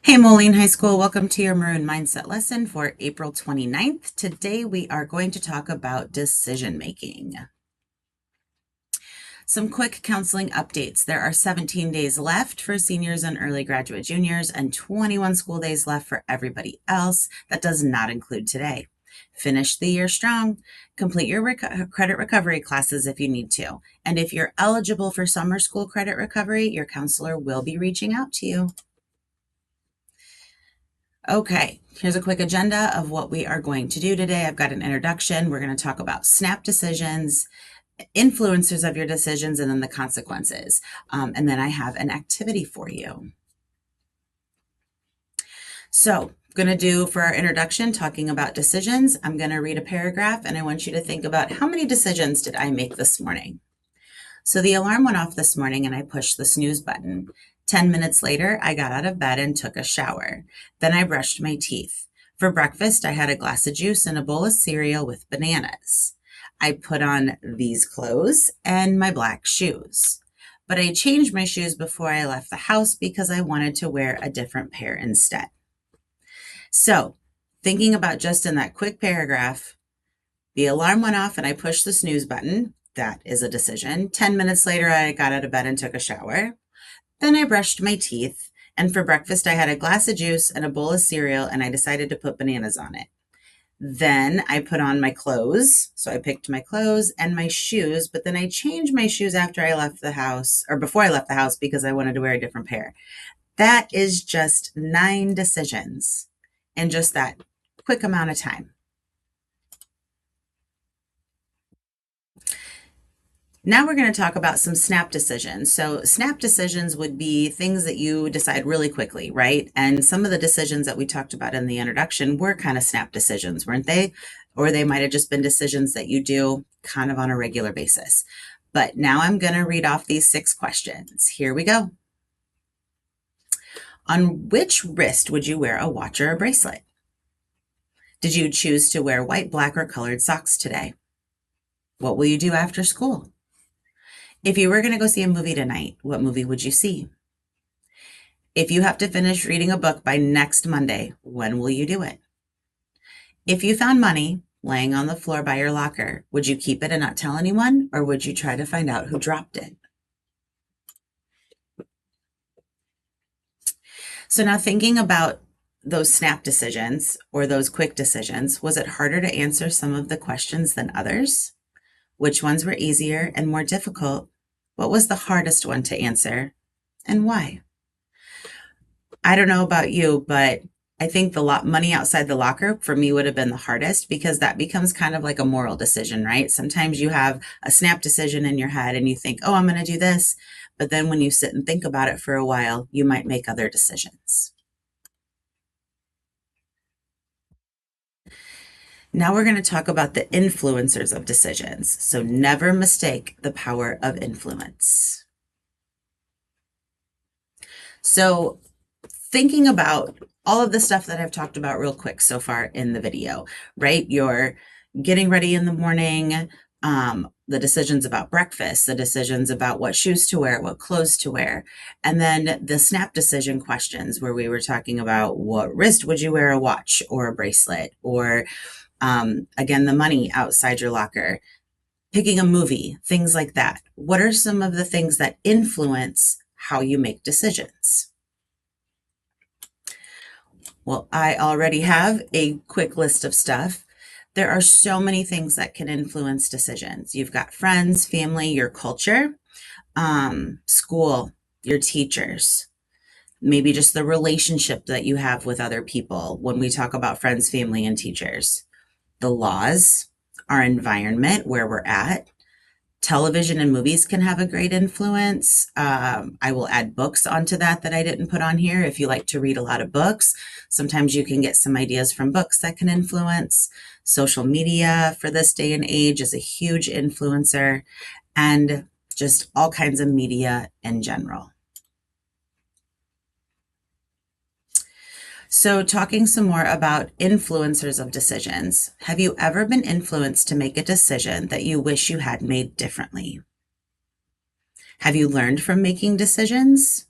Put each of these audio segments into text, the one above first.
Hey, Moline High School, welcome to your Maroon Mindset lesson for April 29th. Today we are going to talk about decision making. Some quick counseling updates. There are 17 days left for seniors and early graduate juniors and 21 school days left for everybody else. That does not include today. Finish the year strong. Complete your credit recovery classes if you need to. And if you're eligible for summer school credit recovery, your counselor will be reaching out to you. Okay, here's a quick agenda of what we are going to do today. I've got an introduction. We're going to talk about SNAP decisions, influencers of your decisions, and then the consequences. And then I have an activity for you. So I'm going to do for our introduction, talking about decisions. I'm going to read a paragraph and I want you to think about how many decisions did I make this morning? So the alarm went off this morning and I pushed the snooze button. 10 minutes later, I got out of bed and took a shower. Then I brushed my teeth. For breakfast, I had a glass of juice and a bowl of cereal with bananas. I put on these clothes and my black shoes. But I changed my shoes before I left the house because I wanted to wear a different pair instead. So, thinking about just in that quick paragraph, the alarm went off and I pushed the snooze button. That is a decision. 10 minutes later, I got out of bed and took a shower. Then I brushed my teeth. And for breakfast, I had a glass of juice and a bowl of cereal, and I decided to put bananas on it. Then I put on my clothes. So I picked my clothes and my shoes, but then I changed my shoes after I left the house, or before I left the house, because I wanted to wear a different pair. That is just 9 decisions in just that quick amount of time. Now we're going to talk about some SNAP decisions. So SNAP decisions would be things that you decide really quickly, right? And some of the decisions that we talked about in the introduction were kind of SNAP decisions, weren't they? Or they might have just been decisions that you do kind of on a regular basis. But now I'm going to read off these 6 questions. Here we go. On which wrist would you wear a watch or a bracelet? Did you choose to wear white, black, or colored socks today? What will you do after school? If you were going to go see a movie tonight, what movie would you see? If you have to finish reading a book by next Monday, when will you do it? If you found money laying on the floor by your locker, would you keep it and not tell anyone, or would you try to find out who dropped it? So now thinking about those SNAP decisions or those quick decisions, was it harder to answer some of the questions than others? Which ones were easier and more difficult? What was the hardest one to answer and why? I don't know about you, but I think the money outside the locker for me would have been the hardest because that becomes kind of like a moral decision, right? Sometimes you have a SNAP decision in your head and you think, oh, I'm going to do this. But then when you sit and think about it for a while, you might make other decisions. Now we're going to talk about the influencers of decisions. So never mistake the power of influence. So thinking about all of the stuff that I've talked about real quick so far in the video, right? You're getting ready in the morning, the decisions about breakfast, the decisions about what shoes to wear, what clothes to wear, and then the SNAP decision questions where we were talking about what wrist would you wear a watch or a bracelet, or again, the money outside your locker, picking a movie, things like that. What are some of the things that influence how you make decisions? Well, I already have a quick list of stuff. There are so many things that can influence decisions. You've got friends, family, your culture, school, your teachers, maybe just the relationship that you have with other people when we talk about friends, family, and teachers, the laws, our environment, where we're at. Television and movies can have a great influence. I will add books onto that I didn't put on here. If you like to read a lot of books, sometimes you can get some ideas from books that can influence. Social media for this day and age is a huge influencer, and just all kinds of media in general. So talking some more about influencers of decisions. Have you ever been influenced to make a decision that you wish you had made differently? Have you learned from making decisions?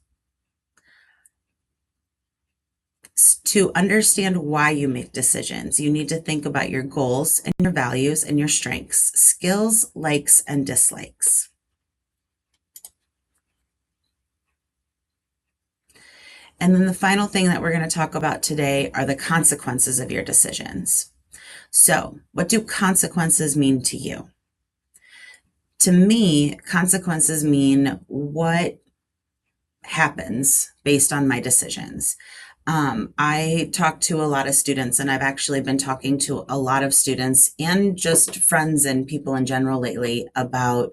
To understand why you make decisions, you need to think about your goals and your values and your strengths, skills, likes, and dislikes. And then the final thing that we're going to talk about today are the consequences of your decisions. So, what do consequences mean to you? To me, consequences mean what happens based on my decisions. I talk to a lot of students, and I've actually been talking to a lot of students and just friends and people in general lately about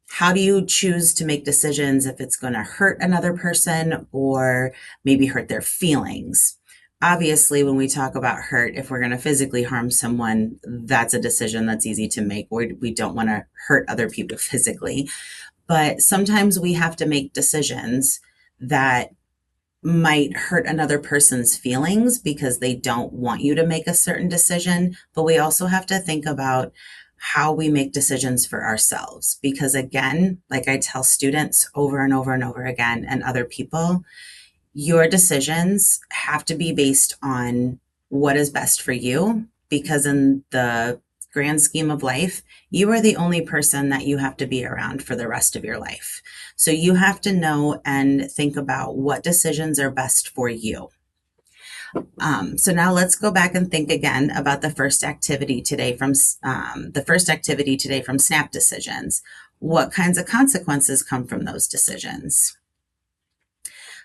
how do you choose to make decisions if it's going to hurt another person or maybe hurt their feelings. Obviously, when we talk about hurt, if we're going to physically harm someone, that's a decision that's easy to make. We don't want to hurt other people physically. But sometimes we have to make decisions that might hurt another person's feelings because they don't want you to make a certain decision. But we also have to think about how we make decisions for ourselves. Because again, like I tell students over and over and over again, and other people, your decisions have to be based on what is best for you. Because in the grand scheme of life, you are the only person that you have to be around for the rest of your life. So you have to know and think about what decisions are best for you. So now let's go back and think again about the first activity today from SNAP decisions. What kinds of consequences come from those decisions?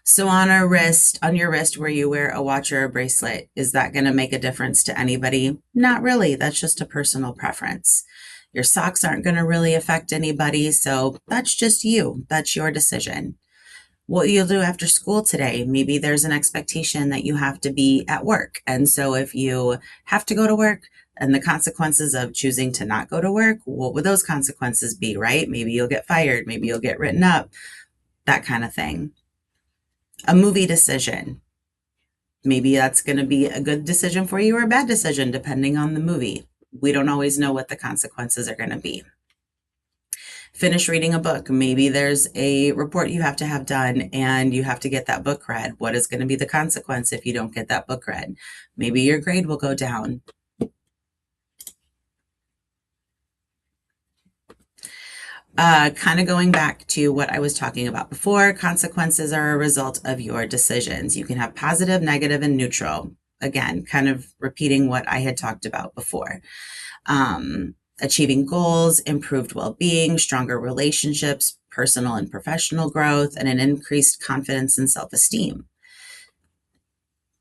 So on your wrist where you wear a watch or a bracelet, is that going to make a difference to anybody? Not really. That's just a personal preference. Your socks aren't going to really affect anybody, so that's just you. That's your decision. What you'll do after school today, maybe there's an expectation that you have to be at work. And so if you have to go to work and the consequences of choosing to not go to work, what would those consequences be, right? Maybe you'll get fired, maybe you'll get written up, that kind of thing. A movie decision. Maybe that's going to be a good decision for you or a bad decision, depending on the movie. We don't always know what the consequences are going to be. Finish reading a book. Maybe there's a report you have to have done and you have to get that book read. What is going to be the consequence if you don't get that book read? Maybe your grade will go down. Kind of going back to what I was talking about before, consequences are a result of your decisions. You can have positive, negative, and neutral. Again, kind of repeating what I had talked about before. Achieving goals, improved well-being, stronger relationships, personal and professional growth, and an increased confidence and self-esteem.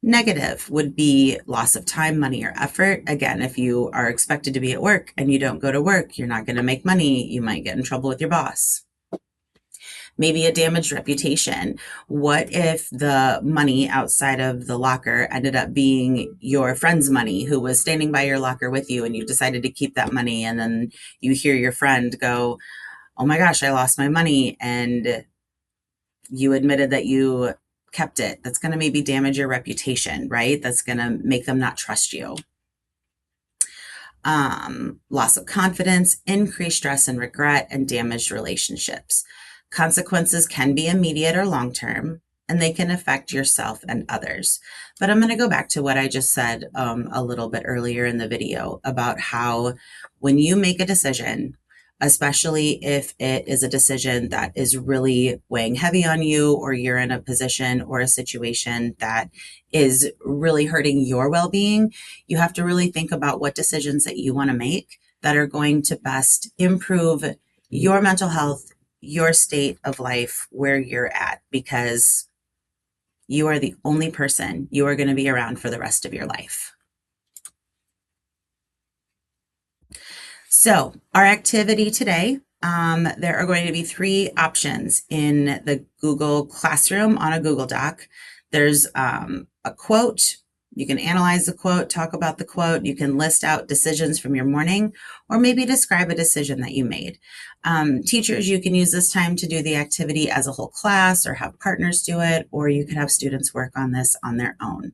Negative would be loss of time, money, or effort. Again, if you are expected to be at work and you don't go to work, you're not going to make money. You might get in trouble with your boss. Maybe a damaged reputation. What if the money outside of the locker ended up being your friend's money who was standing by your locker with you and you decided to keep that money, and then you hear your friend go, "Oh my gosh, I lost my money," and you admitted that you kept it? That's going to maybe damage your reputation, right? That's going to make them not trust you. Loss of confidence, increased stress and regret, and damaged relationships. Consequences can be immediate or long-term, and they can affect yourself and others. But I'm going to go back to what I just said a little bit earlier in the video about how when you make a decision, especially if it is a decision that is really weighing heavy on you, or you're in a position or a situation that is really hurting your well-being, you have to really think about what decisions that you want to make that are going to best improve your mental health, your state of life, where you're at, because you are the only person you are going to be around for the rest of your life. So our activity today, there are going to be 3 options in the Google Classroom on a Google Doc. There's a quote. You can analyze the quote, talk about the quote. You can list out decisions from your morning, or maybe describe a decision that you made. Teachers, you can use this time to do the activity as a whole class or have partners do it, or you can have students work on this on their own.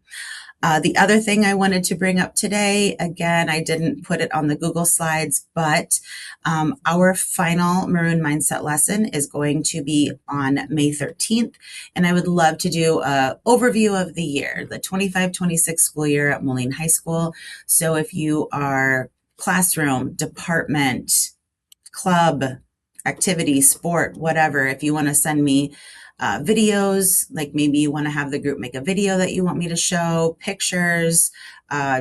The other thing I wanted to bring up today, again, I didn't put it on the Google Slides, but our final Maroon Mindset lesson is going to be on May 13th. And I would love to do an overview of the year, the 25-26 school year at Moline High School. So if you are classroom, department, club, activity, sport, whatever, if you want to send me videos, like maybe you want to have the group make a video that you want me to show, pictures,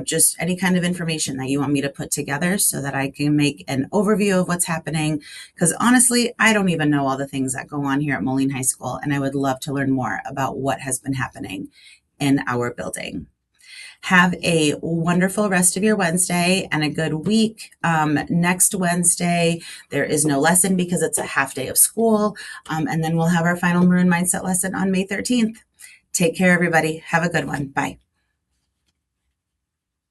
just any kind of information that you want me to put together so that I can make an overview of what's happening. Because honestly, I don't even know all the things that go on here at Moline High School, and I would love to learn more about what has been happening in our building. Have a wonderful rest of your Wednesday and a good week. Next Wednesday, there is no lesson because it's a half day of school. And then we'll have our final Maroon Mindset lesson on May 13th. Take care, everybody. Have a good one. Bye.